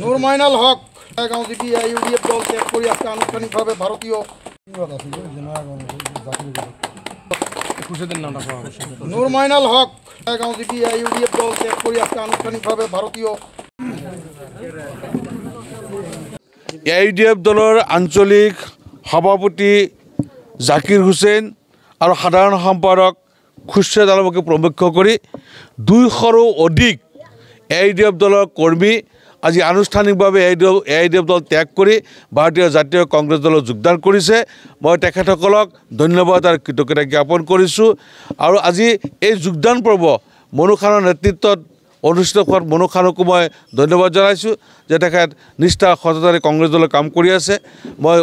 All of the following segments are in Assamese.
নূর মাইনাল হক গাঁও জিপি ইউডিএফ দল ত্যাগ করে আজকে আনুষ্ঠানিকভাবে ভারতীয় নূর মাইনাল হক গাঁও জিপি ইউডিএফ দল ত্যাগ করে আজকে আনুষ্ঠানিকভাবে ভারতীয় ইউডিএফ দলৰ আঞ্চলিক সভাপতি জাকিৰ হুছেইন আৰু সাধাৰণ সম্পাদক খুৰশ্বেদ আলমকে প্ৰমুখ্য কৰি 200ৰো অধিক ইউডিএফ দলৰ কৰ্মী আজি আনুষ্ঠানিকভাৱে ইউডিএফ দল ত্যাগ কৰি ভাৰতীয় জাতীয় কংগ্ৰেছ দলত যোগদান কৰিছে। মই তেখেতসকলক ধন্যবাদ আৰু কৃতজ্ঞতা জ্ঞাপন কৰিছোঁ। আৰু আজি এই যোগদান পৰ্ব মনু খানৰ নেতৃত্বত অনুষ্ঠিত হোৱাত মনু খানকো মই ধন্যবাদ জনাইছোঁ যে তেখেত নিষ্ঠা সততাৰে কংগ্ৰেছ দলে কাম কৰি আছে। মই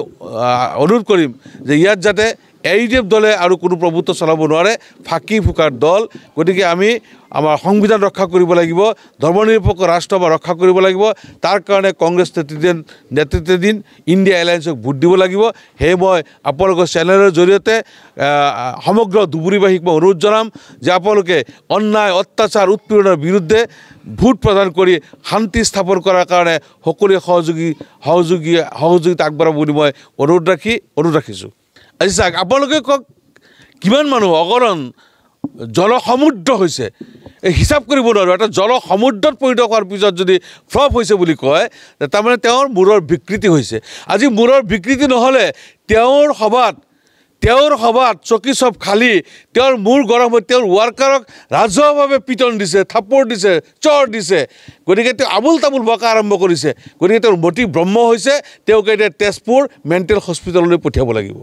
অনুৰোধ কৰিম যে ইয়াত যাতে ইউডিএফ দলে আৰু কোনো প্ৰভুত্ব চলাব নোৱাৰে, ফাঁকি ফুকাৰ দল। গতিকে আমি আমাৰ সংবিধান ৰক্ষা কৰিব লাগিব, ধৰ্মনিৰপেক্ষ ৰাষ্ট্ৰ আমাৰ ৰক্ষা কৰিব লাগিব। তাৰ কাৰণে কংগ্ৰেছ নেতৃত্বাধীন ইণ্ডিয়া এলায়েন্সক ভোট দিব লাগিব। সেয়ে মই আপোনালোকৰ চেনেলৰ জৰিয়তে সমগ্ৰ ধুবুৰীবাসীক মই অনুৰোধ জনাম যে আপোনালোকে অন্যায় অত্যাচাৰ উৎপীড়নৰ বিৰুদ্ধে ভোট প্ৰদান কৰি শান্তি স্থাপন কৰাৰ কাৰণে সকলোৱে সহযোগিতা আগবঢ়াব বুলি মই অনুৰোধ ৰাখিছোঁ। আজি চাওক, আপোনালোকে কওক কিমান মানুহ অগণন জলসমুদ্ৰ হৈছে, হিচাপ কৰিব নোৱাৰোঁ। এটা জলসমুদ্ৰত পৰিণত হোৱাৰ পিছত যদি ফ্লপ হৈছে বুলি কয়, তাৰমানে তেওঁৰ মূৰৰ বিকৃতি হৈছে। আজি মূৰৰ বিকৃতি নহ'লে তেওঁৰ সভাত চকী চব খালী, তেওঁৰ মূৰ গৰম হৈ তেওঁৰ ৱাৰ্কাৰক ৰাজহুৱাভাৱে পিটন দিছে, থাপৰ দিছে, চৰ দিছে। গতিকে তেওঁ আবুল তাবুল বকা আৰম্ভ কৰিছে। গতিকে তেওঁৰ মতি ব্ৰহ্ম হৈছে। তেওঁক এতিয়া তেজপুৰ মেণ্টেল হস্পিটেললৈ পঠিয়াব লাগিব।